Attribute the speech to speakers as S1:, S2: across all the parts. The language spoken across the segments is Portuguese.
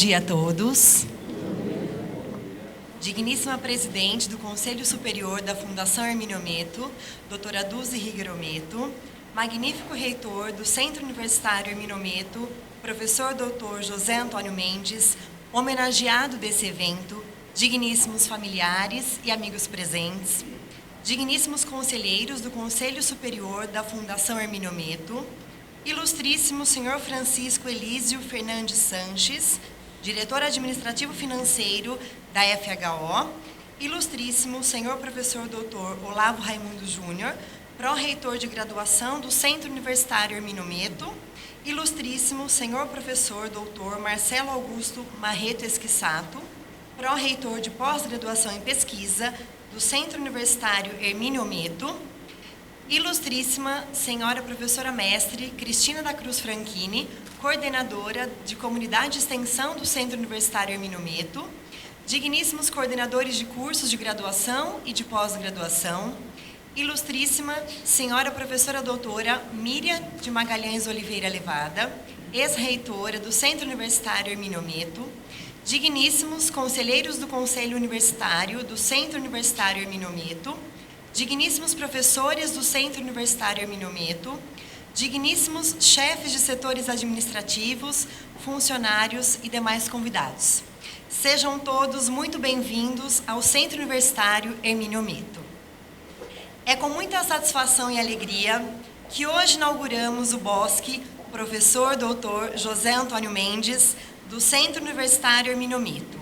S1: dia a todos. Digníssima Presidente do Conselho Superior da Fundação Hermínio Ometo, doutora Dulce Higuerometo, magnífico reitor do Centro Universitário Hermínio Ometo, professor doutor José Antônio Mendes, homenageado desse evento, digníssimos familiares e amigos presentes, digníssimos conselheiros do Conselho Superior da Fundação Hermínio Ometo, ilustríssimo senhor Francisco Elísio Fernandes Sanches, diretor administrativo financeiro da FHO, ilustríssimo senhor professor doutor Olavo Raimundo Júnior, pró-reitor de graduação do Centro Universitário Hermínio Ometo, ilustríssimo senhor professor doutor Marcelo Augusto Marreto Esquissato, pró-reitor de pós-graduação em pesquisa do Centro Universitário Hermínio Ometo, ilustríssima senhora professora mestre Cristina da Cruz Franchini, coordenadora de Comunidade de Extensão do Centro Universitário Hermínio Ometo, digníssimos coordenadores de cursos de graduação e de pós-graduação, ilustríssima senhora professora doutora Miriam de Magalhães Oliveira Levada, ex-reitora do Centro Universitário Hermínio Ometo, digníssimos conselheiros do Conselho Universitário do Centro Universitário Hermínio Ometo, digníssimos professores do Centro Universitário Hermínio Ometo, digníssimos chefes de setores administrativos, funcionários e demais convidados. Sejam todos muito bem-vindos ao Centro Universitário Hermínio Ometo. É com muita satisfação e alegria que hoje inauguramos o bosque professor doutor José Antônio Mendes, do Centro Universitário Hermínio Ometo.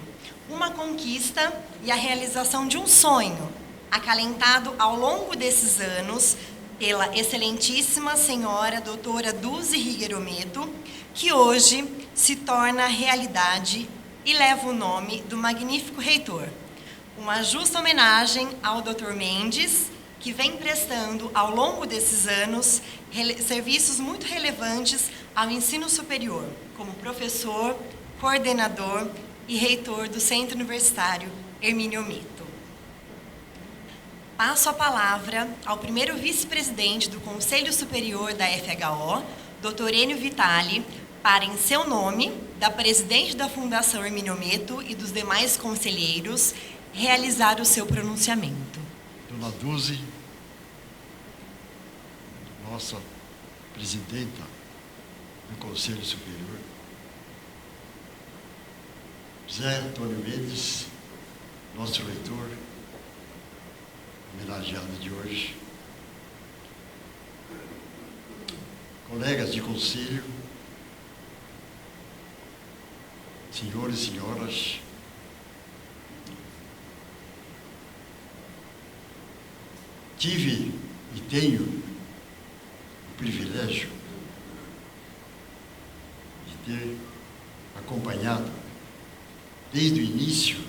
S1: Uma conquista e a realização de um sonho, acalentado ao longo desses anos pela excelentíssima senhora doutora Dulce Higuerometo, que hoje se torna realidade e leva o nome do magnífico reitor. Uma justa homenagem ao Dr. Mendes, que vem prestando ao longo desses anos serviços muito relevantes ao ensino superior, como professor, coordenador e reitor do Centro Universitário Hermínio Ometo. Passo a palavra ao primeiro vice-presidente do Conselho Superior da FHO, Dr. Enio Vitali, para, em seu nome, da presidente da Fundação Hermínio Ometo e dos demais conselheiros, realizar o seu pronunciamento.
S2: Dona Dulce, nossa presidenta do Conselho Superior, José Antônio Mendes, nosso reitor, homenageado de hoje, colegas de conselho, senhores e senhoras, tive e tenho o privilégio de ter acompanhado desde o início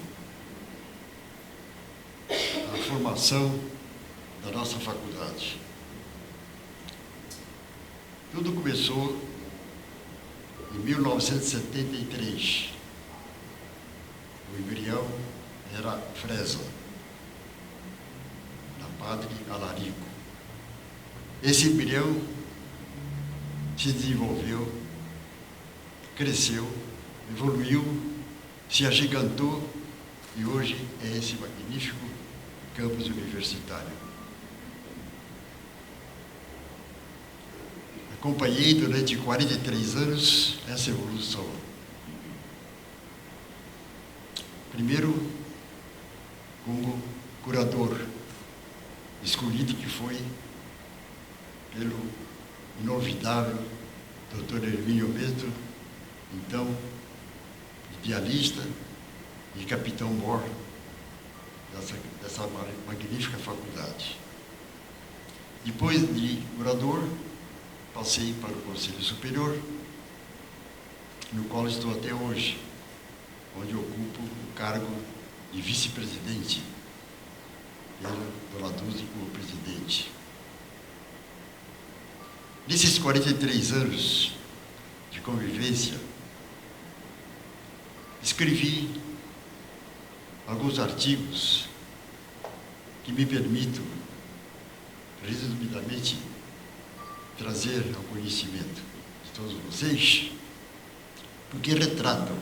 S2: a formação da nossa faculdade. Tudo começou em 1973. O embrião era Fresa, na Padre Alarico. Esse embrião se desenvolveu, cresceu, evoluiu, se agigantou e hoje é esse magnífico campus universitário. Acompanhei durante 43 anos essa evolução. Primeiro, como curador, escolhido que foi pelo inovidável Dr. Hermínio Ometo, então idealista e capitão-mor dessa magnífica faculdade. Depois de curador, passei para o Conselho Superior, no qual estou até hoje, onde ocupo o cargo de vice-presidente, pela Dona Dulce como presidente. Nesses 43 anos de convivência, escrevi alguns artigos que me permitam, resumidamente, trazer ao conhecimento de todos vocês, porque retratam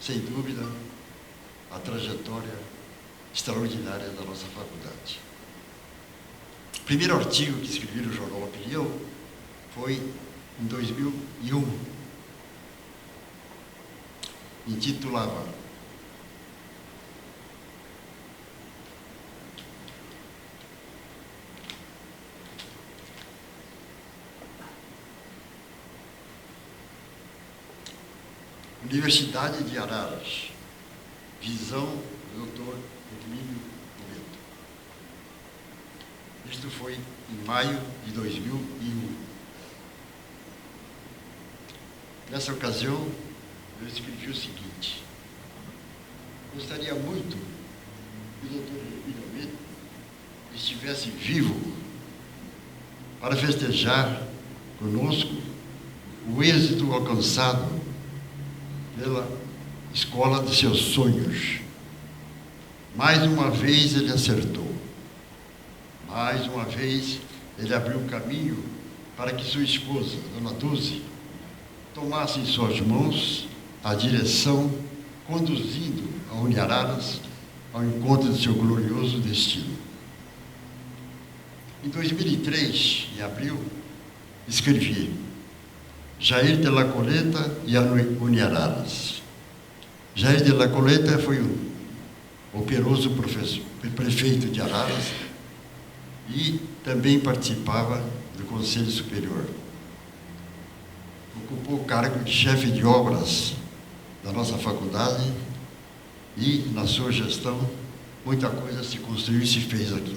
S2: sem dúvida, a trajetória extraordinária da nossa faculdade. O primeiro artigo que escrevi no jornal Opinião foi em 2001. Intitulava Universidade de Araras, visão do Dr. Hermínio Nometo. Isto foi em maio de 2001. Nessa ocasião, eu escrevi o seguinte: gostaria muito que o Dr. Hermínio Nometo estivesse vivo para festejar conosco o êxito alcançado pela escola de seus sonhos. Mais uma vez ele acertou. Mais uma vez ele abriu um caminho para que sua esposa, Dona Dulce, tomasse em suas mãos a direção, conduzindo a Uniararas ao encontro de seu glorioso destino. Em 2003, em abril, escrevi Jair de la Coleta e a Uniararas. Jair de la Coleta foi um operoso prefeito de Araras e também participava do Conselho Superior. Ocupou o cargo de chefe de obras da nossa faculdade e, na sua gestão, muita coisa se construiu e se fez aqui.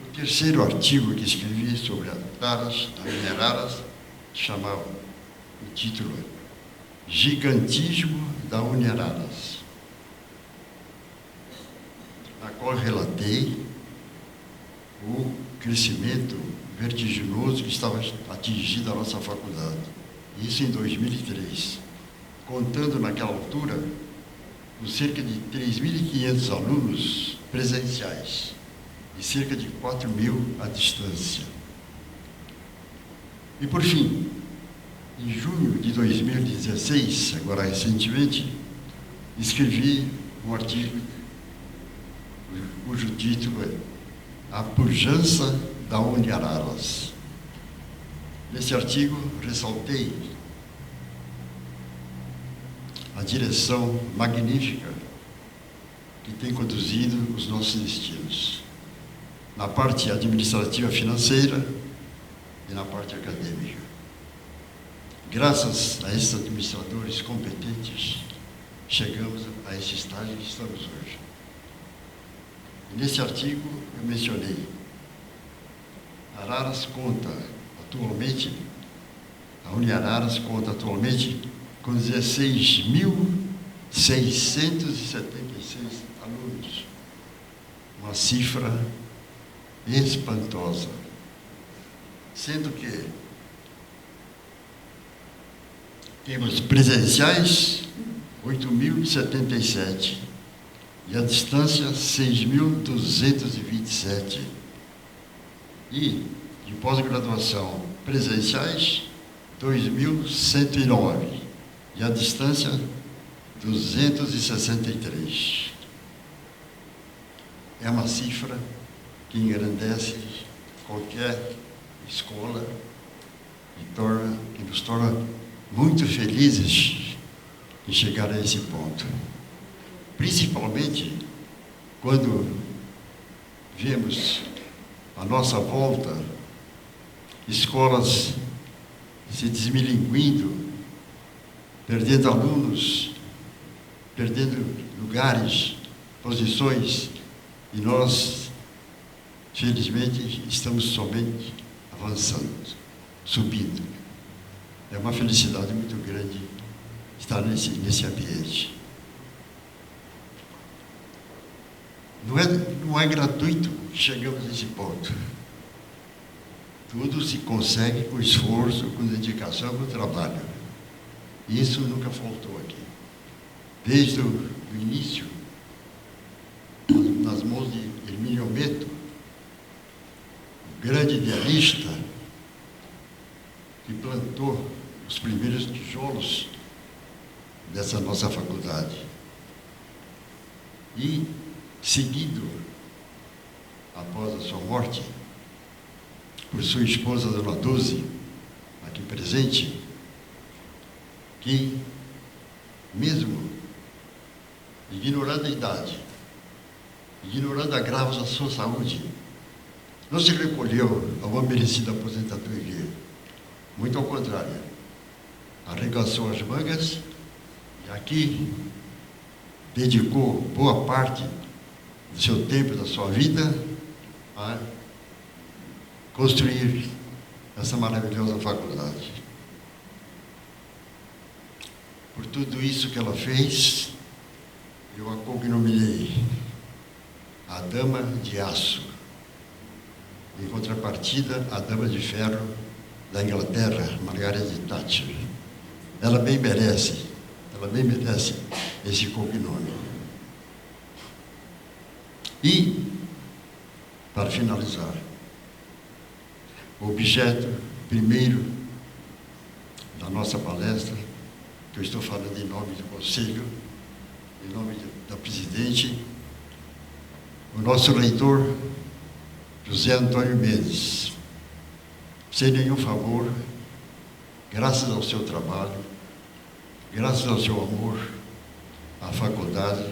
S2: O terceiro artigo que escrevi sobre Araras, a Uniararas, chamava o título Gigantismo da Uniararas, na qual relatei o crescimento vertiginoso que estava atingindo a nossa faculdade. Isso em 2003, contando naquela altura com cerca de 3.500 alunos presenciais e cerca de 4.000 à distância. E, por fim, em junho de 2016, agora recentemente, escrevi um artigo cujo título é A Pujança da Uniararas. Nesse artigo, ressaltei a direção magnífica que tem conduzido os nossos destinos, na parte administrativa financeira e na parte acadêmica. Graças a esses administradores competentes, chegamos a esse estágio que estamos hoje. E nesse artigo eu mencionei, Araras conta atualmente, a Uniararas conta atualmente com 16.676 alunos, uma cifra espantosa, sendo que temos presenciais 8.077 e à distância 6.227 e de pós-graduação presenciais 2.109 e à distância 263. É uma cifra que engrandece qualquer escola e que nos torna muito felizes em chegar a esse ponto. Principalmente quando vemos à nossa volta escolas se desmilinguindo, perdendo alunos, perdendo lugares, posições, e nós, felizmente, estamos somente avançando, subindo. É uma felicidade muito grande estar nesse ambiente. Não é gratuito que chegamos nesse ponto. Tudo se consegue com esforço, com dedicação, com trabalho. Isso nunca faltou aqui. Desde o início, nas mãos de Hermínio Nometo, o grande idealista, que plantou os primeiros tijolos dessa nossa faculdade. E, seguido, após a sua morte, por sua esposa, Dona Dulce, aqui presente, que, mesmo ignorando a idade, ignorando agravos à sua saúde, não se recolheu a uma merecida aposentadoria. Muito ao contrário, arregaçou as mangas e aqui dedicou boa parte do seu tempo, da sua vida, a construir essa maravilhosa faculdade. Por tudo isso que ela fez, eu a cognominei a Dama de Aço. Em contrapartida, a Dama de Ferro da Inglaterra, Margaret Thatcher. Ela bem merece esse cognome. E, para finalizar, o objeto primeiro da nossa palestra, que eu estou falando em nome do Conselho, em nome da Presidente, o nosso reitor, José Antônio Mendes, sem nenhum favor, graças ao seu trabalho, graças ao seu amor à faculdade,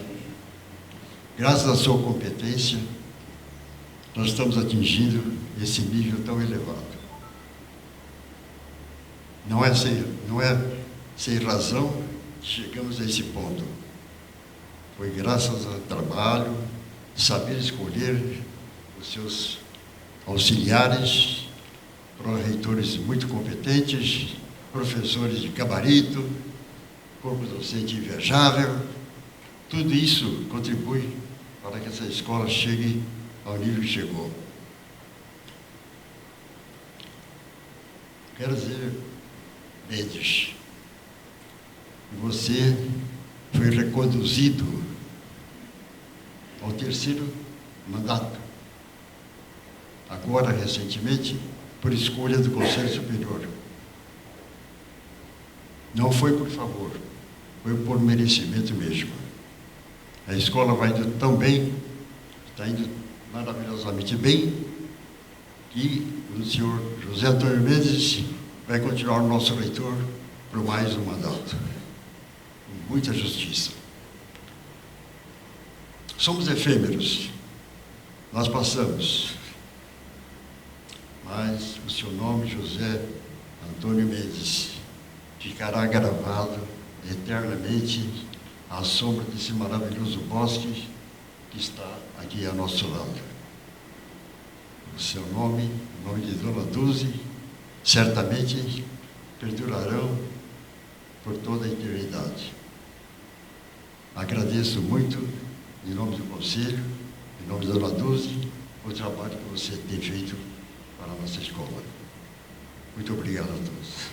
S2: graças à sua competência, nós estamos atingindo esse nível tão elevado. Não é sem razão que chegamos a esse ponto. Foi graças ao trabalho, saber escolher os seus auxiliares, pró-reitores muito competentes, professores de gabarito, corpo docente invejável. Tudo isso contribui para que essa escola chegue ao nível que chegou. Quero dizer, Mendes, que você foi reconduzido ao terceiro mandato, agora recentemente, por escolha do Conselho Superior. Não foi por favor, foi por merecimento mesmo. A escola vai indo tão bem, está indo maravilhosamente bem, que o senhor José Antônio Mendes vai continuar o nosso reitor por mais um mandato. Com muita justiça. Somos efêmeros, nós passamos, mas o seu nome, José Antônio Mendes, ficará gravado eternamente à sombra desse maravilhoso bosque que está aqui ao nosso lado. O seu nome, o nome de Dona Dulce, certamente perdurarão por toda a eternidade. Agradeço muito, em nome do Conselho, em nome da Dona Dulce, o trabalho que você tem feito para a nossa escola. Muito obrigado a todos.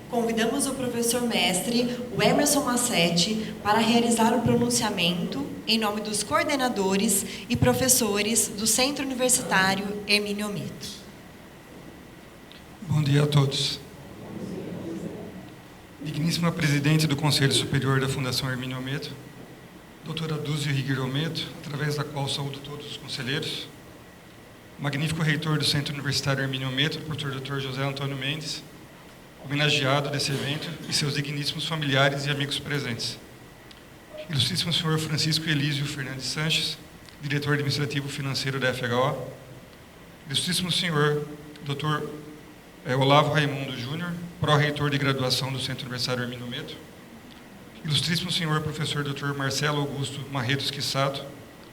S1: Convidamos o professor mestre, o Emerson Massetti, para realizar o pronunciamento em nome dos coordenadores e professores do Centro Universitário Hermínio Ometo.
S3: Bom dia a todos. Digníssima presidente do Conselho Superior da Fundação Hermínio Ometo, doutora Dulce Rigueiro Ometo, através da qual saúdo todos os conselheiros, magnífico reitor do Centro Universitário Hermínio Ometo, o professor Dr. José Antônio Mendes, homenageado desse evento, e seus digníssimos familiares e amigos presentes. Ilustríssimo senhor Francisco Elísio Fernandes Sanches, diretor administrativo financeiro da FHO. Ilustríssimo senhor Dr. Olavo Raimundo Júnior, pró-reitor de graduação do Centro Universitário Hermínio Ometo. Ilustríssimo senhor professor Dr. Marcelo Augusto Marretos Quissato,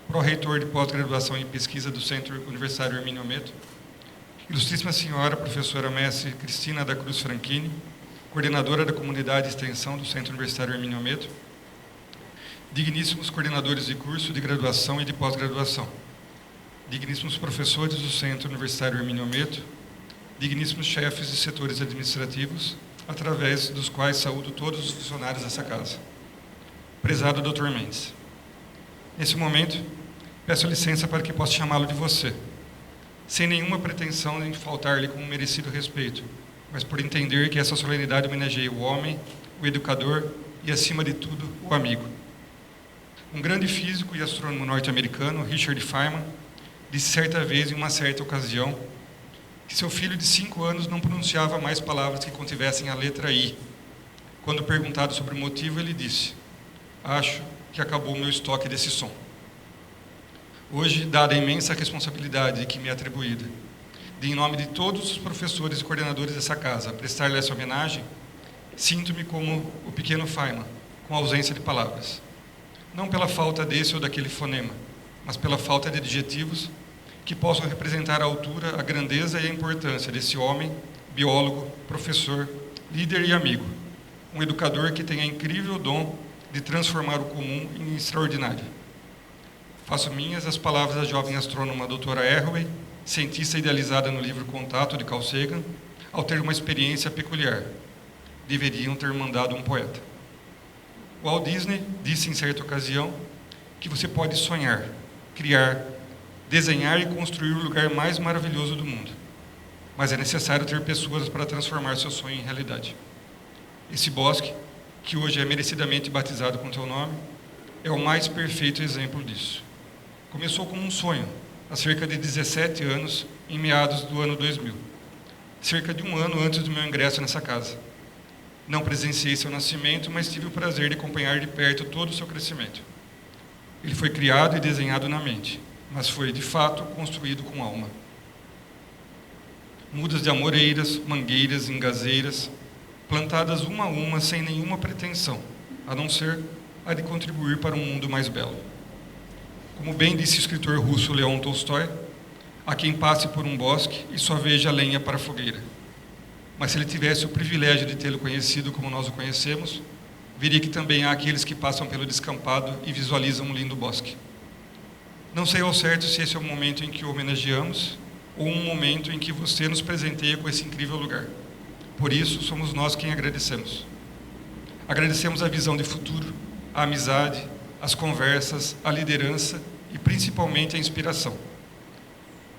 S3: pró-reitor de pós-graduação em pesquisa do Centro Universitário Hermínio Ometo. Ilustríssima senhora professora mestre Cristina da Cruz Franchini, coordenadora da comunidade de extensão do Centro Universitário Hermínio Ometo. Digníssimos coordenadores de curso de graduação e de pós-graduação. Digníssimos professores do Centro Universitário Hermínio Ometo. Digníssimos chefes de setores administrativos através dos quais saúdo todos os funcionários dessa casa. Prezado Dr. Mendes, nesse momento, peço licença para que possa chamá-lo de você, sem nenhuma pretensão em faltar-lhe com um merecido respeito, mas por entender que essa solenidade homenageia o homem, o educador e, acima de tudo, o amigo. Um grande físico e astrônomo norte-americano, Richard Feynman, disse certa vez, em uma certa ocasião, que seu filho de 5 anos não pronunciava mais palavras que contivessem a letra I. Quando perguntado sobre o motivo, ele disse: "Acho que acabou o meu estoque desse som." Hoje, dada a imensa responsabilidade que me é atribuída, de, em nome de todos os professores e coordenadores dessa casa, prestar-lhe essa homenagem, sinto-me como o pequeno Feynman, com ausência de palavras. Não pela falta desse ou daquele fonema, mas pela falta de adjetivos que possam representar à altura a grandeza e a importância desse homem, biólogo, professor, líder e amigo, um educador que tem a incrível dom de transformar o comum em extraordinário. Faço minhas as palavras da jovem astrônoma doutora Erway, cientista idealizada no livro Contato, de Carl Sagan, ao ter uma experiência peculiar. Deveriam ter mandado um poeta. Walt Disney disse em certa ocasião que você pode sonhar, criar, desenhar e construir o lugar mais maravilhoso do mundo, mas é necessário ter pessoas para transformar seu sonho em realidade. Esse bosque, que hoje é merecidamente batizado com teu nome, é o mais perfeito exemplo disso. Começou como um sonho, há cerca de 17 anos, em meados do ano 2000, cerca de um ano antes do meu ingresso nessa casa. Não presenciei seu nascimento, mas tive o prazer de acompanhar de perto todo o seu crescimento. Ele foi criado e desenhado na mente, mas foi, de fato, construído com alma. Mudas de amoreiras, mangueiras, engazeiras, plantadas uma a uma sem nenhuma pretensão, a não ser a de contribuir para um mundo mais belo. Como bem disse o escritor russo Leon Tolstói, há quem passe por um bosque e só veja lenha para a fogueira. Mas se ele tivesse o privilégio de tê-lo conhecido como nós o conhecemos, veria que também há aqueles que passam pelo descampado e visualizam um lindo bosque. Não sei ao certo se esse é o momento em que o homenageamos ou um momento em que você nos presenteia com esse incrível lugar. Por isso, somos nós quem agradecemos. Agradecemos a visão de futuro, a amizade, as conversas, a liderança e principalmente a inspiração.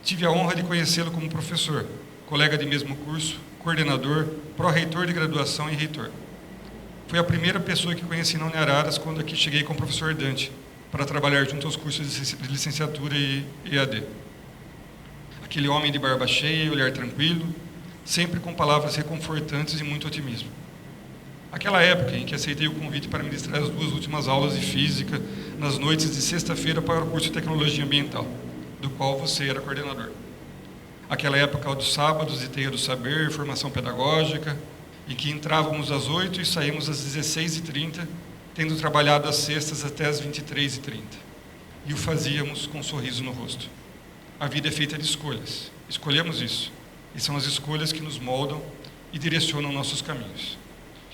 S3: Tive a honra de conhecê-lo como professor, colega de mesmo curso, coordenador, pró-reitor de graduação e reitor. Foi a primeira pessoa que conheci na Uniararas quando aqui cheguei com o professor Dante, para trabalhar junto aos cursos de licenciatura e EAD. Aquele homem de barba cheia e olhar tranquilo, sempre com palavras reconfortantes e muito otimismo. Aquela época em que aceitei o convite para ministrar as 2 últimas aulas de física nas noites de sexta-feira para o curso de tecnologia ambiental, do qual você era coordenador. Aquela época dos sábados de Teia do Saber, formação pedagógica, em que entrávamos às 8 e saímos às 16h30, tendo trabalhado às sextas até às 23h30. E o fazíamos com um sorriso no rosto. A vida é feita de escolhas. Escolhemos isso. E são as escolhas que nos moldam e direcionam nossos caminhos.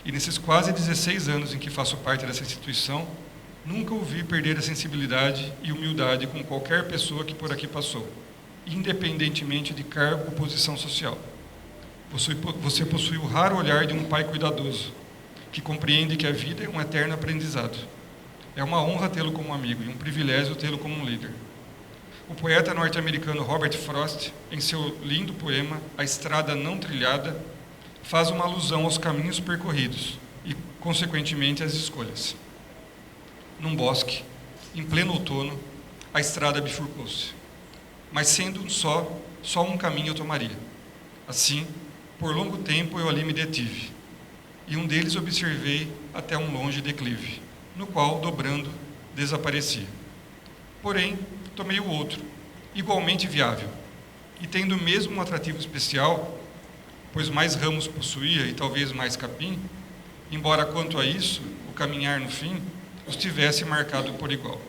S3: E nesses quase 16 anos em que faço parte dessa instituição, nunca o vi perder a sensibilidade e humildade com qualquer pessoa que por aqui passou, independentemente de cargo ou posição social. Você possui o raro olhar de um pai cuidadoso, que compreende que a vida é um eterno aprendizado. É uma honra tê-lo como amigo e um privilégio tê-lo como um líder. O poeta norte-americano Robert Frost, em seu lindo poema A Estrada Não Trilhada, faz uma alusão aos caminhos percorridos e, consequentemente, às escolhas. Num bosque, em pleno outono, a estrada bifurcou-se. Mas sendo só um caminho eu tomaria. Assim, por longo tempo eu ali me detive, e um deles observei até um longe declive, no qual, dobrando, desaparecia. Porém, tomei o outro, igualmente viável, e tendo mesmo um atrativo especial, pois mais ramos possuía e talvez mais capim, embora quanto a isso, o caminhar no fim, os tivesse marcado por igual.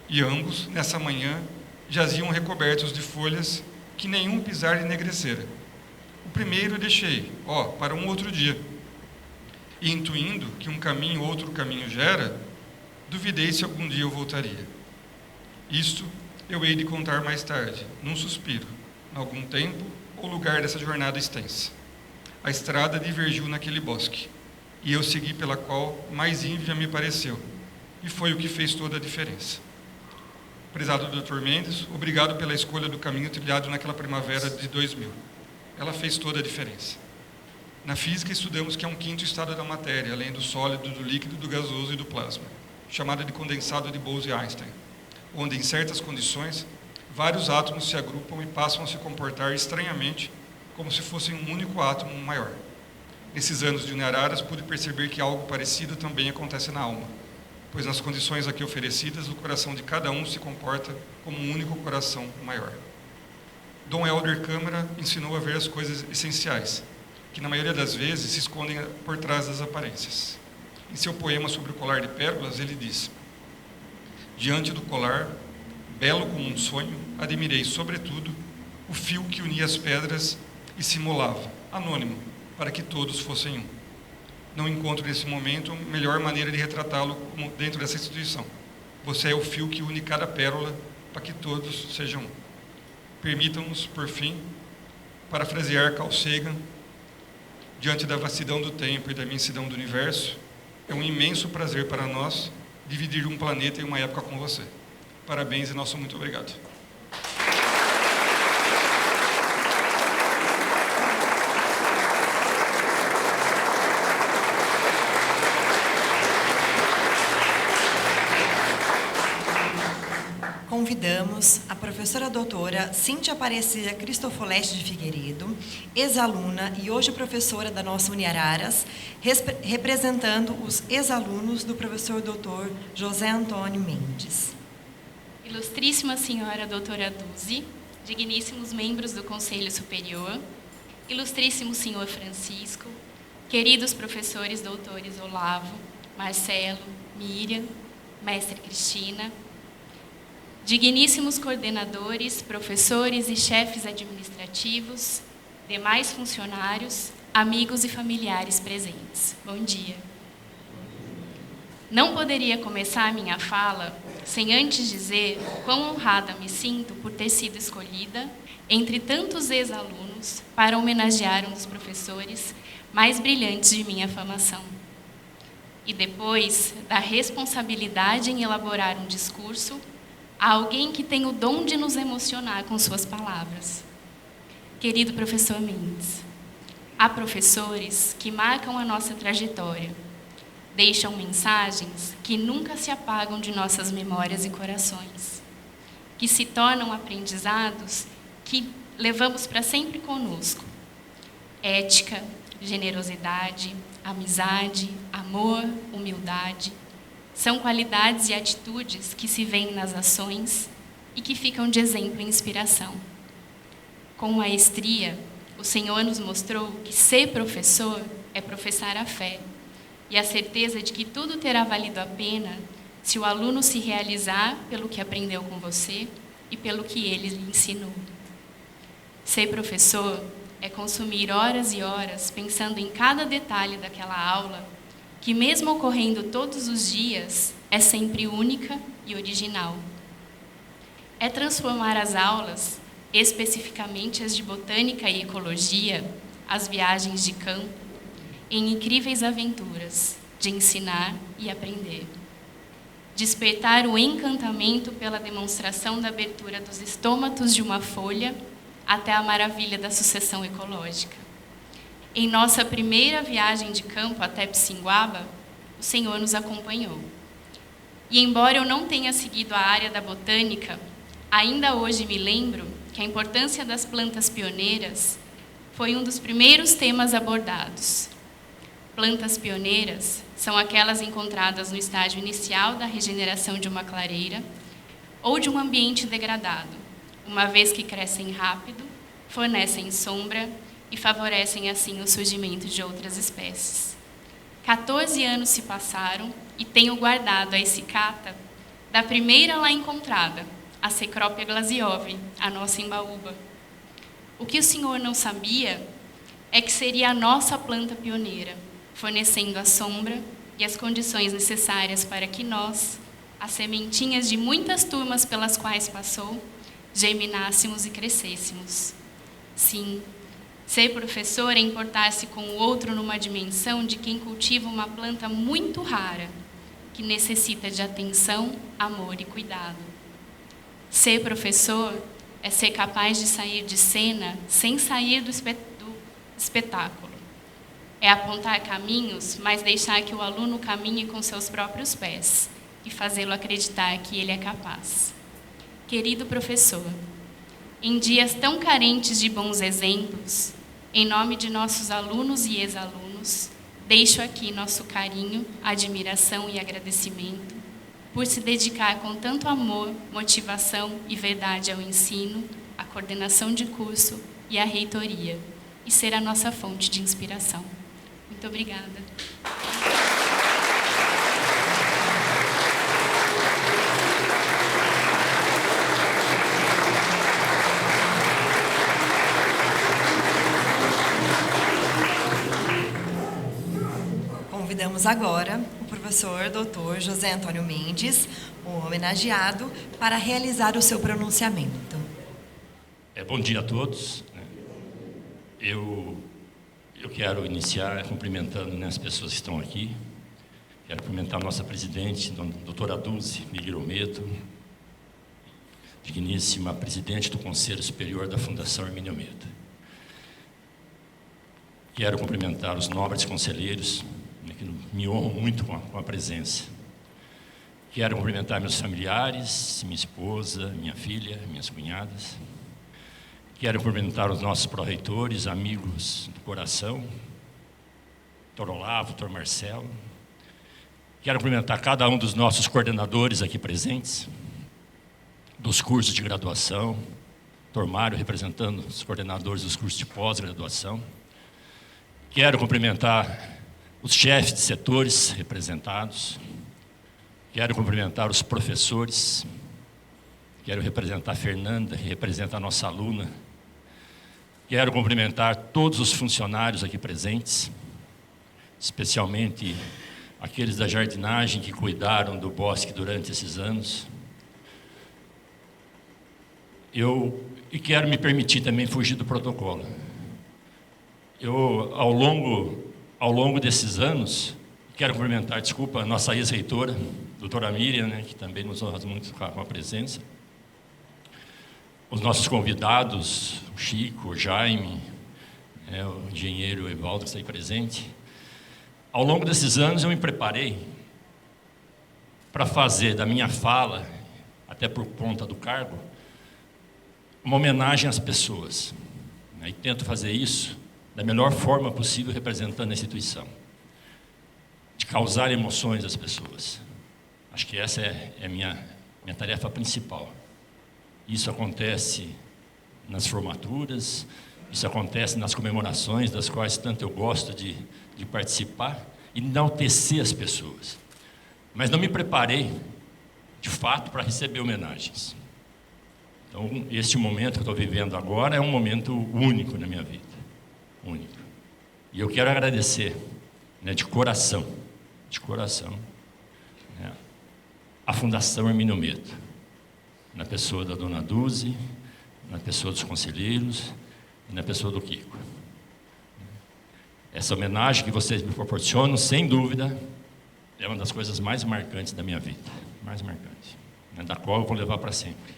S3: E ambos, nessa manhã, jaziam recobertos de folhas que nenhum pisar enegrecera. O primeiro deixei, para um outro dia. E intuindo que um caminho outro caminho gera, duvidei se algum dia eu voltaria. Isto eu hei de contar mais tarde, num suspiro, em algum tempo ou lugar dessa jornada extensa. a estrada divergiu naquele bosque, e eu segui pela qual mais ínvia me pareceu, e foi o que fez toda a diferença. Prezado Dr. Mendes, obrigado pela escolha do caminho trilhado naquela primavera de 2000. Ela fez toda a diferença. Na física, estudamos que é um quinto estado da matéria, além do sólido, do líquido, do gasoso e do plasma, chamado de condensado de Bose-Einstein, onde, em certas condições, vários átomos se agrupam e passam a se comportar estranhamente, como se fossem um único átomo maior. Nesses anos de Uniararas, pude perceber que algo parecido também acontece na alma, pois nas condições aqui oferecidas, o coração de cada um se comporta como um único coração maior. Dom Helder Câmara ensinou a ver as coisas essenciais, que na maioria das vezes se escondem por trás das aparências. Em seu poema sobre o colar de pérolas, ele diz: diante do colar, belo como um sonho, admirei, sobretudo, o fio que unia as pedras e simulava, anônimo, para que todos fossem um. Não encontro nesse momento melhor maneira de retratá-lo como dentro dessa instituição. Você é o fio que une cada pérola para que todos sejam um. Permitam-nos, por fim, parafrasear Carl Sagan: diante da vastidão do tempo e da imensidão do universo, é um imenso prazer para nós dividir um planeta em uma época com você. Parabéns e nosso muito obrigado.
S1: Convidamos a professora doutora Cíntia Aparecida Cristofoletti de Figueiredo, ex-aluna e hoje professora da nossa Uniararas, representando os ex-alunos do professor doutor José Antônio Mendes.
S4: Ilustríssima senhora doutora Duzi, digníssimos membros do Conselho Superior, ilustríssimo senhor Francisco, queridos professores doutores Olavo, Marcelo, Miriam, mestre Cristina, digníssimos coordenadores, professores e chefes administrativos, demais funcionários, amigos e familiares presentes. Bom dia. Não poderia começar a minha fala sem antes dizer quão honrada me sinto por ter sido escolhida, entre tantos ex-alunos, para homenagear um dos professores mais brilhantes de minha formação. E depois da responsabilidade em elaborar um discurso, a alguém que tem o dom de nos emocionar com suas palavras. Querido professor Mendes, há professores que marcam a nossa trajetória, deixam mensagens que nunca se apagam de nossas memórias e corações, que se tornam aprendizados que levamos para sempre conosco. Ética, generosidade, amizade, amor, humildade, são qualidades e atitudes que se veem nas ações e que ficam de exemplo e inspiração. Com maestria, o Senhor nos mostrou que ser professor é professar a fé e a certeza de que tudo terá valido a pena se o aluno se realizar pelo que aprendeu com você e pelo que ele lhe ensinou. Ser professor é consumir horas e horas pensando em cada detalhe daquela aula, que mesmo ocorrendo todos os dias, é sempre única e original. É transformar as aulas, especificamente as de botânica e ecologia, as viagens de campo, em incríveis aventuras de ensinar e aprender. Despertar o encantamento pela demonstração da abertura dos estômatos de uma folha até a maravilha da sucessão ecológica. Em nossa primeira viagem de campo até Psinguaba, o Senhor nos acompanhou. E embora eu não tenha seguido a área da botânica, ainda hoje me lembro que a importância das plantas pioneiras foi um dos primeiros temas abordados. Plantas pioneiras são aquelas encontradas no estágio inicial da regeneração de uma clareira ou de um ambiente degradado, uma vez que crescem rápido, fornecem sombra e favorecem assim o surgimento de outras espécies. 14 anos se passaram e tenho guardado a escicata da primeira lá encontrada, a Cecropia glasiove, a nossa embaúba. O que o senhor não sabia é que seria a nossa planta pioneira, fornecendo a sombra e as condições necessárias para que nós, as sementinhas de muitas turmas pelas quais passou, germinássemos e crescêssemos. Sim, Ser professor é importar-se com o outro numa dimensão de quem cultiva uma planta muito rara, que necessita de atenção, amor e cuidado. Ser professor é ser capaz de sair de cena sem sair do espetáculo. É apontar caminhos, mas deixar que o aluno caminhe com seus próprios pés e fazê-lo acreditar que ele é capaz. Querido professor, em dias tão carentes de bons exemplos, em nome de nossos alunos e ex-alunos, deixo aqui nosso carinho, admiração e agradecimento por se dedicar com tanto amor, motivação e verdade ao ensino, à coordenação de curso e à reitoria, e ser a nossa fonte de inspiração. Muito obrigada.
S1: Convidamos agora o professor Dr. José Antônio Mendes, o homenageado, para realizar o seu pronunciamento.
S5: Bom dia a todos. Eu quero iniciar cumprimentando as pessoas que estão aqui. Quero cumprimentar a nossa presidente, doutora Dulce Higuerometo, digníssima presidente do Conselho Superior da Fundação Hermínio Ometo. Quero cumprimentar os nobres conselheiros, que me honram muito com a presença. Quero cumprimentar meus familiares, minha esposa, minha filha, minhas cunhadas. Quero cumprimentar os nossos pró-reitores, amigos do coração, Dr. Olavo, Dr. Marcelo. Quero cumprimentar cada um dos nossos coordenadores aqui presentes, dos cursos de graduação, Dr. Mário representando os coordenadores dos cursos de pós-graduação. Quero cumprimentar os chefes de setores representados. Quero cumprimentar os professores. Quero representar a Fernanda, que representa a nossa aluna. Quero cumprimentar todos os funcionários aqui presentes, especialmente aqueles da jardinagem que cuidaram do bosque durante esses anos. E quero me permitir também fugir do protocolo. Ao longo desses anos, quero cumprimentar, a nossa ex-reitora, doutora Miriam, que também nos honra muito com a presença. Os nossos convidados, o Chico, o Jaime, o engenheiro Evaldo, que está aí presente. Ao longo desses anos, eu me preparei para fazer da minha fala, até por conta do cargo, uma homenagem às pessoas. E tento fazer isso da melhor forma possível, representando a instituição, de causar emoções às pessoas. Acho que essa é a minha tarefa principal. Isso acontece nas formaturas, isso acontece nas comemorações, das quais tanto eu gosto de participar, e enaltecer as pessoas. Mas não me preparei, de fato, para receber homenagens. Então, este momento que eu estou vivendo agora é um momento único na minha vida. Único. E eu quero agradecer, de coração, a Fundação Hermínio Ometo, na pessoa da dona Dulce, na pessoa dos conselheiros e na pessoa do Kiko. Essa homenagem que vocês me proporcionam, sem dúvida, é uma das coisas mais marcantes da minha vida, mais marcantes, da qual eu vou levar para sempre.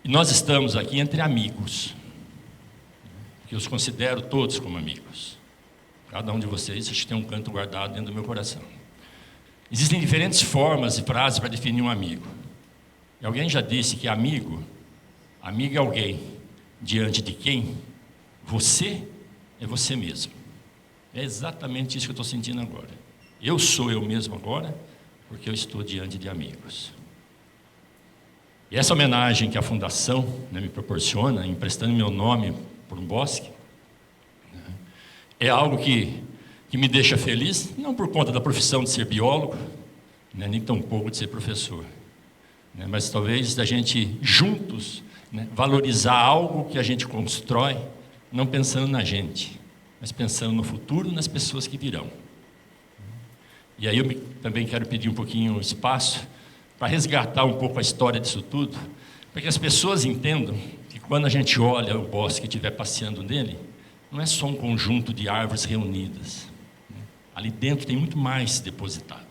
S5: E nós estamos aqui entre amigos, que eu os considero todos como amigos. Cada um de vocês, acho que tem um canto guardado dentro do meu coração. Existem diferentes formas e frases para definir um amigo. E alguém já disse que amigo é alguém diante de quem você é você mesmo. É exatamente isso que eu estou sentindo agora. Eu sou eu mesmo agora, porque eu estou diante de amigos. E essa homenagem que a Fundação me proporciona, emprestando meu nome por um bosque, é algo que me deixa feliz, não por conta da profissão de ser biólogo, nem tampouco de ser professor, mas talvez da gente juntos valorizar algo que a gente constrói, não pensando na gente, mas pensando no futuro, nas pessoas que virão. E aí eu também quero pedir um pouquinho espaço para resgatar um pouco a história disso tudo, para que as pessoas entendam que quando a gente olha o bosque e estiver passeando nele, não é só um conjunto de árvores reunidas. Ali dentro tem muito mais depositado.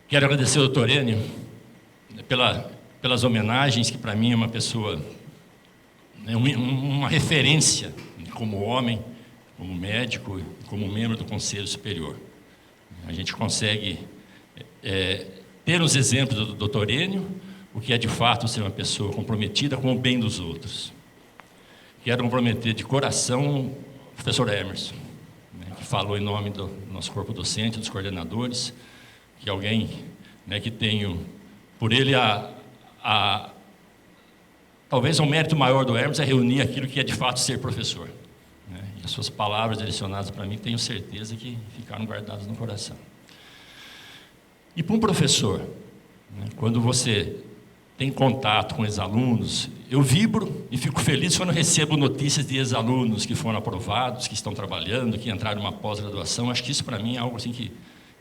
S5: Quero agradecer ao Dr. Enio pelas homenagens, que para mim é uma pessoa, uma referência como homem, como médico, como membro do Conselho Superior. A gente consegue ter os exemplos do Dr. Enio, o que é de fato ser uma pessoa comprometida com o bem dos outros. Quero comprometer de coração o professor Emerson, que falou em nome do nosso corpo docente, dos coordenadores, que alguém que tenho por ele talvez o mérito maior do Emerson é reunir aquilo que é de fato ser professor. E as suas palavras direcionadas para mim, tenho certeza que ficaram guardadas no coração. E para um professor, quando você tem contato com ex-alunos, eu vibro e fico feliz quando recebo notícias de ex-alunos que foram aprovados, que estão trabalhando, que entraram numa pós-graduação. Acho que isso para mim é algo assim que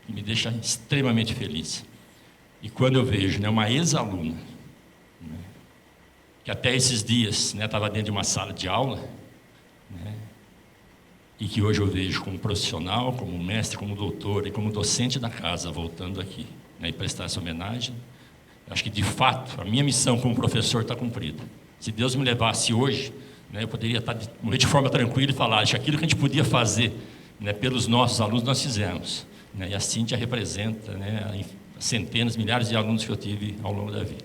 S5: me deixa extremamente feliz. E quando eu vejo uma ex-aluna, que até esses dias estava dentro de uma sala de aula, e que hoje eu vejo como profissional, como mestre, como doutor e como docente da casa, voltando aqui e prestar essa homenagem, acho que de fato a minha missão como professor está cumprida. Se Deus me levasse hoje, eu poderia morrer de forma tranquila e falar, acho que aquilo que a gente podia fazer pelos nossos alunos nós fizemos. E a Cíntia representa centenas, milhares de alunos que eu tive ao longo da vida.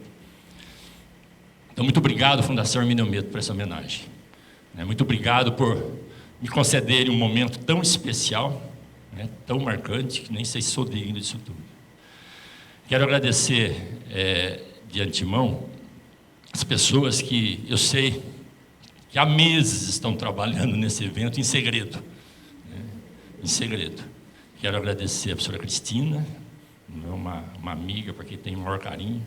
S5: Então, muito obrigado, Fundação Hermínio Meto, por essa homenagem. Muito obrigado por me concederem um momento tão especial, tão marcante, que nem sei se sou digno disso tudo. Quero agradecer de antemão as pessoas que eu sei que há meses estão trabalhando nesse evento em segredo. Em segredo. Quero agradecer a professora Cristina, uma amiga para quem tenho o maior carinho.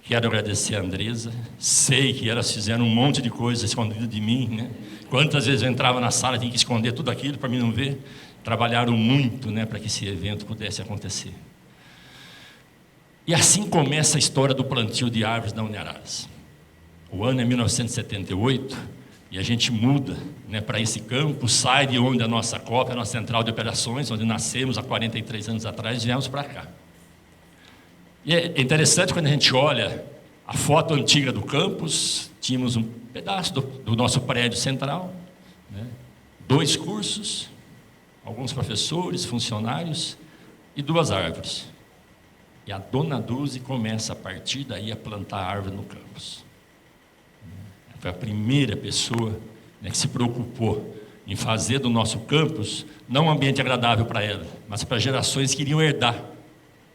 S5: Quero agradecer a Andresa. Sei que elas fizeram um monte de coisas escondidas de mim. Quantas vezes eu entrava na sala e tinha que esconder tudo aquilo para mim não ver. Trabalharam muito para que esse evento pudesse acontecer. E assim começa a história do plantio de árvores da Uniaras. O ano é 1978 e a gente muda para esse campo, sai de onde a nossa COP, a nossa central de operações, onde nascemos há 43 anos atrás, e viemos para cá. E é interessante quando a gente olha a foto antiga do campus, tínhamos um pedaço do nosso prédio central, 2 cursos, alguns professores, funcionários e 2 árvores. E a dona Dulce começa a partir daí a plantar árvore no campus. Foi a primeira pessoa que se preocupou em fazer do nosso campus não um ambiente agradável para ela, mas para gerações que iriam herdar.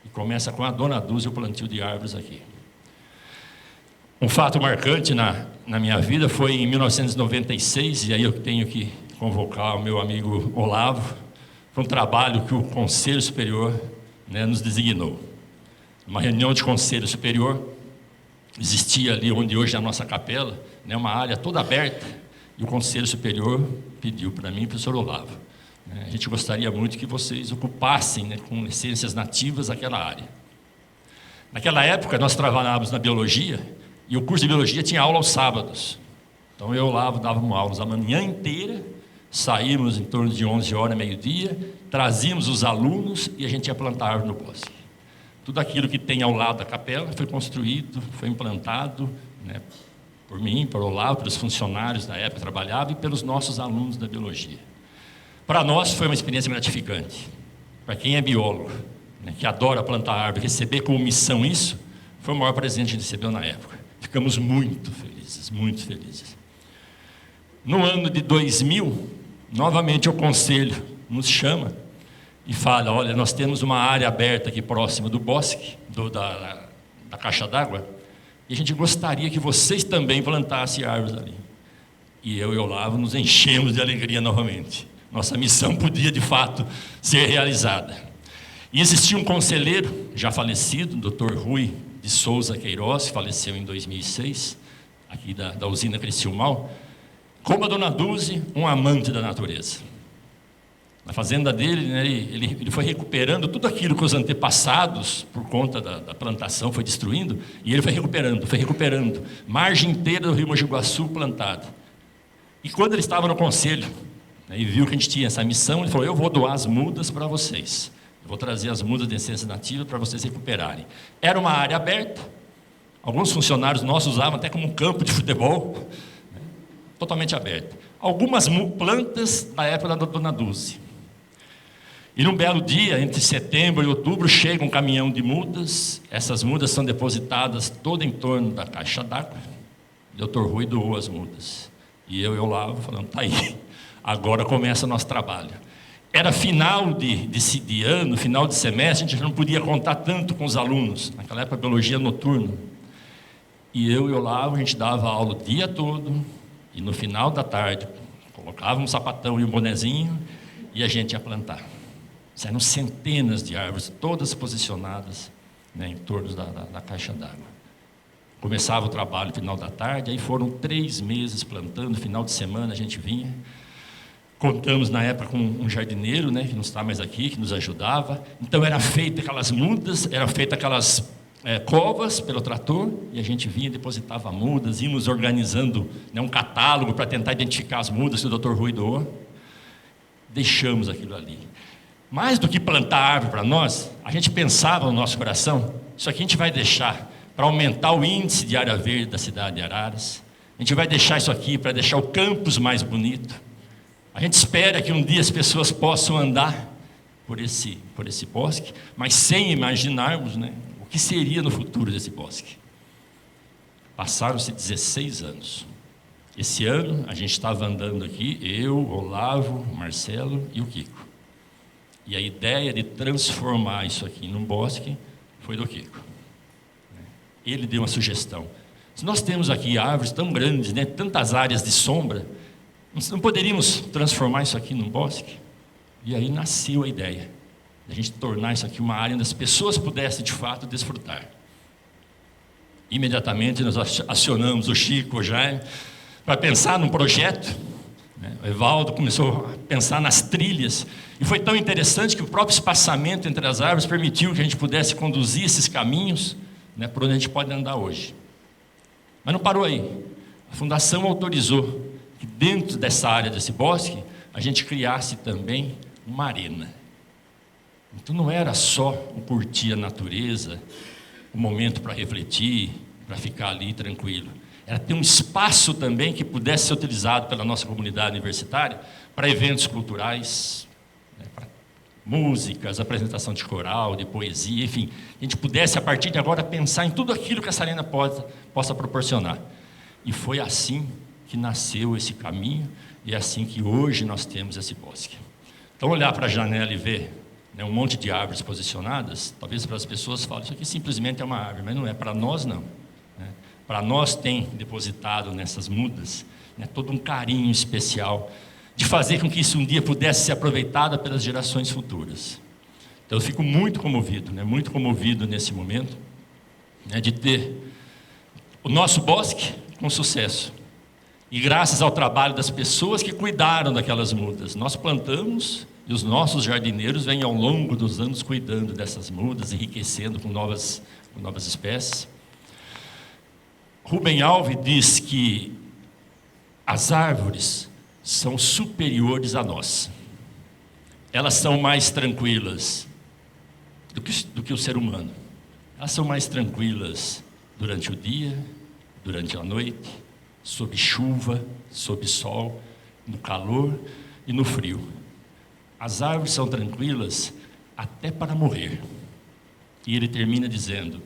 S5: E começa com a dona Dulce o plantio de árvores aqui. Um fato marcante na minha vida foi em 1996, e aí eu tenho que convocar o meu amigo Olavo, foi um trabalho que o Conselho Superior nos designou. Uma reunião de Conselho Superior, existia ali onde hoje é a nossa capela, uma área toda aberta, e o Conselho Superior pediu para mim e para o professor Olavo. A gente gostaria muito que vocês ocupassem com essências nativas aquela área. Naquela época, nós trabalhávamos na biologia, e o curso de biologia tinha aula aos sábados. Então, eu e o Olavo dávamos aulas a manhã inteira, saímos em torno de 11 horas, meio-dia, trazíamos os alunos e a gente ia plantar árvore no bosque. Tudo aquilo que tem ao lado da capela foi construído, foi implantado por mim, por Olavo, pelos funcionários da época que trabalhavam e pelos nossos alunos da biologia. Para nós foi uma experiência gratificante. Para quem é biólogo, que adora plantar árvore, receber como missão isso, foi o maior presente que a gente recebeu na época. Ficamos muito felizes, muito felizes. No ano de 2000, novamente o Conselho nos chama e fala, olha, nós temos uma área aberta aqui próxima do bosque, da caixa d'água, e a gente gostaria que vocês também plantassem árvores ali. E eu e o Olavo nos enchemos de alegria novamente. Nossa missão podia, de fato, ser realizada. E existia um conselheiro, já falecido, o Dr. Rui de Souza Queiroz, que faleceu em 2006, aqui da usina Criciúmal, como a dona Dulce, um amante da natureza. Na fazenda dele, né, ele foi recuperando tudo aquilo que os antepassados, por conta da plantação, foi destruindo, e ele foi recuperando. Margem inteira do rio Mogi Guaçu plantada. E quando ele estava no conselho, né, e viu que a gente tinha essa missão, ele falou: eu vou doar as mudas para vocês. Eu vou trazer as mudas de essência nativa para vocês recuperarem. Era uma área aberta. Alguns funcionários nossos usavam até como um campo de futebol, né, totalmente aberto. Algumas plantas da época da Dona Dulce. E num belo dia, entre setembro e outubro, chega um caminhão de mudas. Essas mudas são depositadas todo em torno da caixa d'água. O Dr. Rui doou as mudas. E eu Olavo, falando: tá aí, agora começa o nosso trabalho. Era final de ano, final de semestre, a gente não podia contar tanto com os alunos. Naquela época, biologia noturna. E eu e Olavo, a gente dava aula o dia todo. E no final da tarde, colocava um sapatão e um bonezinho e a gente ia plantar. Eram centenas de árvores, todas posicionadas, né, em torno da caixa d'água. Começava o trabalho no final da tarde, aí foram 3 meses plantando, final de semana a gente vinha. Contamos na época com um jardineiro, né, que não está mais aqui, que nos ajudava. Então era feita aquelas mudas, era feita aquelas covas pelo trator, e a gente vinha e depositava mudas, íamos organizando, né, um catálogo para tentar identificar as mudas que o Dr. Rui doou. Deixamos aquilo ali. Mais do que plantar árvore para nós, a gente pensava no nosso coração: isso aqui a gente vai deixar para aumentar o índice de área verde da cidade de Araras. A gente vai deixar isso aqui para deixar o campus mais bonito. A gente espera que um dia as pessoas possam andar por esse bosque, mas sem imaginarmos, né, o que seria no futuro desse bosque. Passaram-se 16 anos. Esse ano a gente estava andando aqui, eu, Olavo, Marcelo e o Kiko. E a ideia de transformar isso aqui num bosque foi do Kiko. Ele deu uma sugestão: se nós temos aqui árvores tão grandes, né, tantas áreas de sombra, não poderíamos transformar isso aqui num bosque? E aí nasceu a ideia de a gente tornar isso aqui uma área onde as pessoas pudessem de fato desfrutar. Imediatamente nós acionamos o Chico, o Jaime, para pensar num projeto. O Evaldo começou a pensar nas trilhas, e foi tão interessante que o próprio espaçamento entre as árvores permitiu que a gente pudesse conduzir esses caminhos, né, por onde a gente pode andar hoje. Mas não parou aí. A Fundação autorizou que dentro dessa área desse bosque a gente criasse também uma arena. Então não era só o curtir a natureza, o momento para refletir, para ficar ali tranquilo. Era ter um espaço também que pudesse ser utilizado pela nossa comunidade universitária para eventos culturais, né, para músicas, apresentação de coral, de poesia, enfim. A gente pudesse, a partir de agora, pensar em tudo aquilo que essa arena possa proporcionar. E foi assim que nasceu esse caminho, e é assim que hoje nós temos esse bosque. Então, olhar para a janela e ver, né, um monte de árvores posicionadas, talvez para as pessoas falem: isso aqui simplesmente é uma árvore, mas não é. Para nós, não. Para nós tem depositado nessas mudas, né, todo um carinho especial de fazer com que isso um dia pudesse ser aproveitado pelas gerações futuras. Então eu fico muito comovido nesse momento, né, de ter o nosso bosque com sucesso. E graças ao trabalho das pessoas que cuidaram daquelas mudas. Nós plantamos e os nossos jardineiros vêm ao longo dos anos cuidando dessas mudas, enriquecendo com novas espécies. Rubem Alves diz que as árvores são superiores a nós. Elas são mais tranquilas do que o ser humano. Elas são mais tranquilas durante o dia, durante a noite, sob chuva, sob sol, no calor e no frio. As árvores são tranquilas até para morrer. E ele termina dizendo: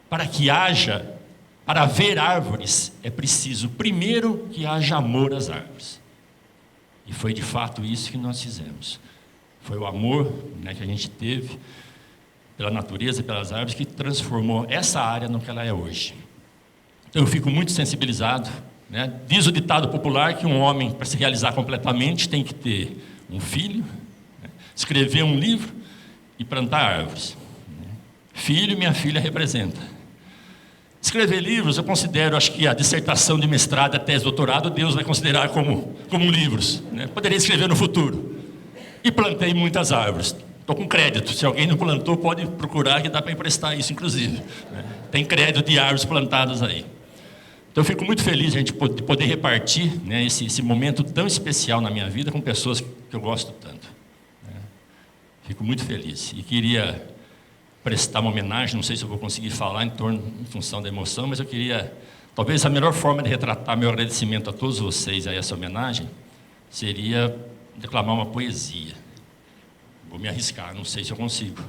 S5: para haver árvores, é preciso primeiro que haja amor às árvores. E foi de fato isso que nós fizemos. Foi o amor, né, que a gente teve pela natureza e pelas árvores que transformou essa área no que ela é hoje. Então eu fico muito sensibilizado, né? Diz o ditado popular que um homem, para se realizar completamente, tem que ter um filho, né, escrever um livro e plantar árvores. Filho e minha filha representa. Escrever livros, eu considero, acho que a dissertação de mestrado, a tese de doutorado, Deus vai considerar como livros, né? Poderia escrever no futuro. E plantei muitas árvores. Estou com crédito. Se alguém não plantou, pode procurar, que dá para emprestar isso, inclusive. Tem crédito de árvores plantadas aí. Então, eu fico muito feliz de a gente poder repartir, né, esse momento tão especial na minha vida com pessoas que eu gosto tanto. Fico muito feliz. E queria prestar uma homenagem, não sei se eu vou conseguir falar em função da emoção, mas eu queria... Talvez a melhor forma de retratar meu agradecimento a todos vocês a essa homenagem seria declamar uma poesia. Vou me arriscar, não sei se eu consigo.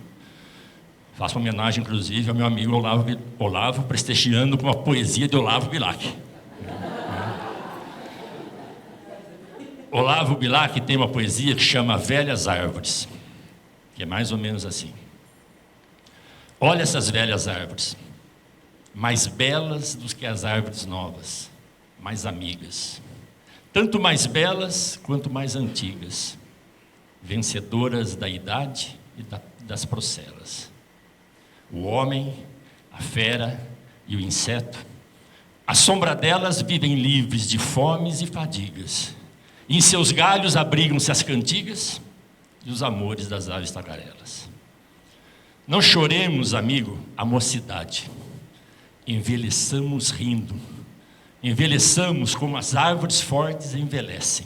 S5: Faço uma homenagem, inclusive, ao meu amigo Olavo, prestigiando com uma poesia de Olavo Bilac. Olavo Bilac tem uma poesia que chama Velhas Árvores, que é mais ou menos assim. Olha essas velhas árvores, mais belas do que as árvores novas, mais amigas. Tanto mais belas quanto mais antigas, vencedoras da idade e das procelas. O homem, a fera e o inseto, à sombra delas vivem livres de fomes e fadigas. E em seus galhos abrigam-se as cantigas e os amores das aves tagarelas. Não choremos, amigo, a mocidade. Envelheçamos rindo. Envelheçamos como as árvores fortes envelhecem.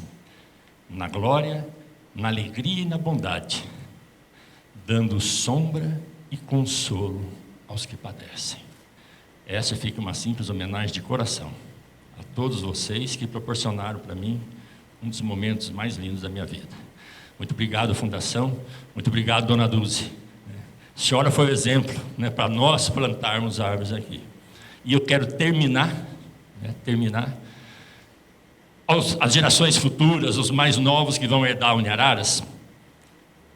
S5: Na glória, na alegria e na bondade, dando sombra e consolo aos que padecem. Essa fica uma simples homenagem de coração a todos vocês que proporcionaram para mim um dos momentos mais lindos da minha vida. Muito obrigado, Fundação. Muito obrigado, Dona Dulce. A senhora foi o exemplo, né, para nós plantarmos árvores aqui. E eu quero terminar as gerações futuras, os mais novos que vão herdar a Uniararas.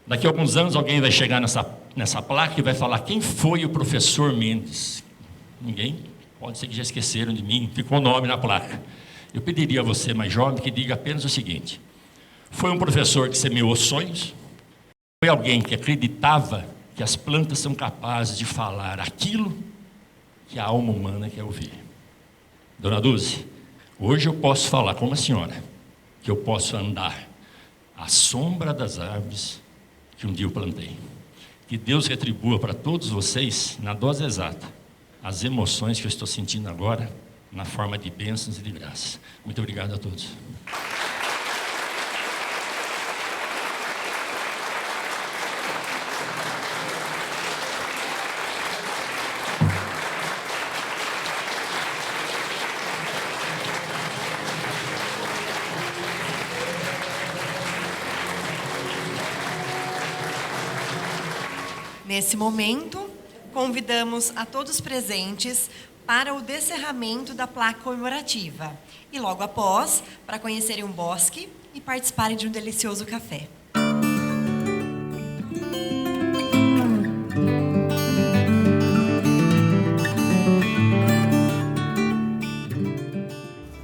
S5: Daqui a alguns anos alguém vai chegar nessa placa e vai falar: quem foi o professor Mendes? Ninguém? Pode ser que já esqueceram de mim, ficou o nome na placa. Eu pediria a você, mais jovem, que diga apenas o seguinte: foi um professor que semeou sonhos, foi alguém que acreditava que as plantas são capazes de falar aquilo que a alma humana quer ouvir. Dona Dulce, hoje eu posso falar como a senhora, que eu posso andar à sombra das árvores que um dia eu plantei. Que Deus retribua para todos vocês, na dose exata, as emoções que eu estou sentindo agora, na forma de bênçãos e de graças. Muito obrigado a todos.
S1: Nesse momento, convidamos a todos presentes para o descerramento da placa comemorativa e, logo após, para conhecerem um bosque e participarem de um delicioso café.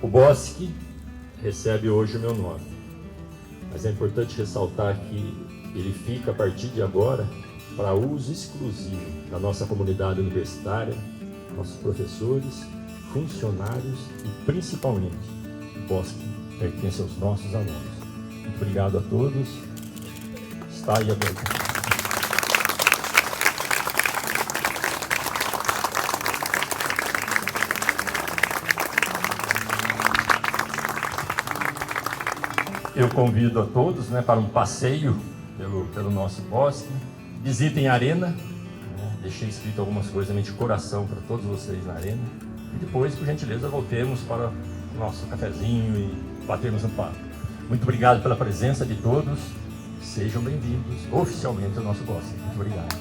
S5: O bosque recebe hoje o meu nome, mas é importante ressaltar que ele fica, a partir de agora, para uso exclusivo da nossa comunidade universitária, nossos professores, funcionários e, principalmente, o bosque pertence aos nossos alunos. Muito obrigado a todos. Está aí aberto. Eu convido a todos, para um passeio pelo nosso bosque. Visitem a arena, deixei escrito algumas coisas também de coração para todos vocês na arena. E depois, por gentileza, voltemos para o nosso cafezinho e batermos um papo. Muito obrigado pela presença de todos. Sejam bem-vindos oficialmente ao nosso bosque. Muito obrigado.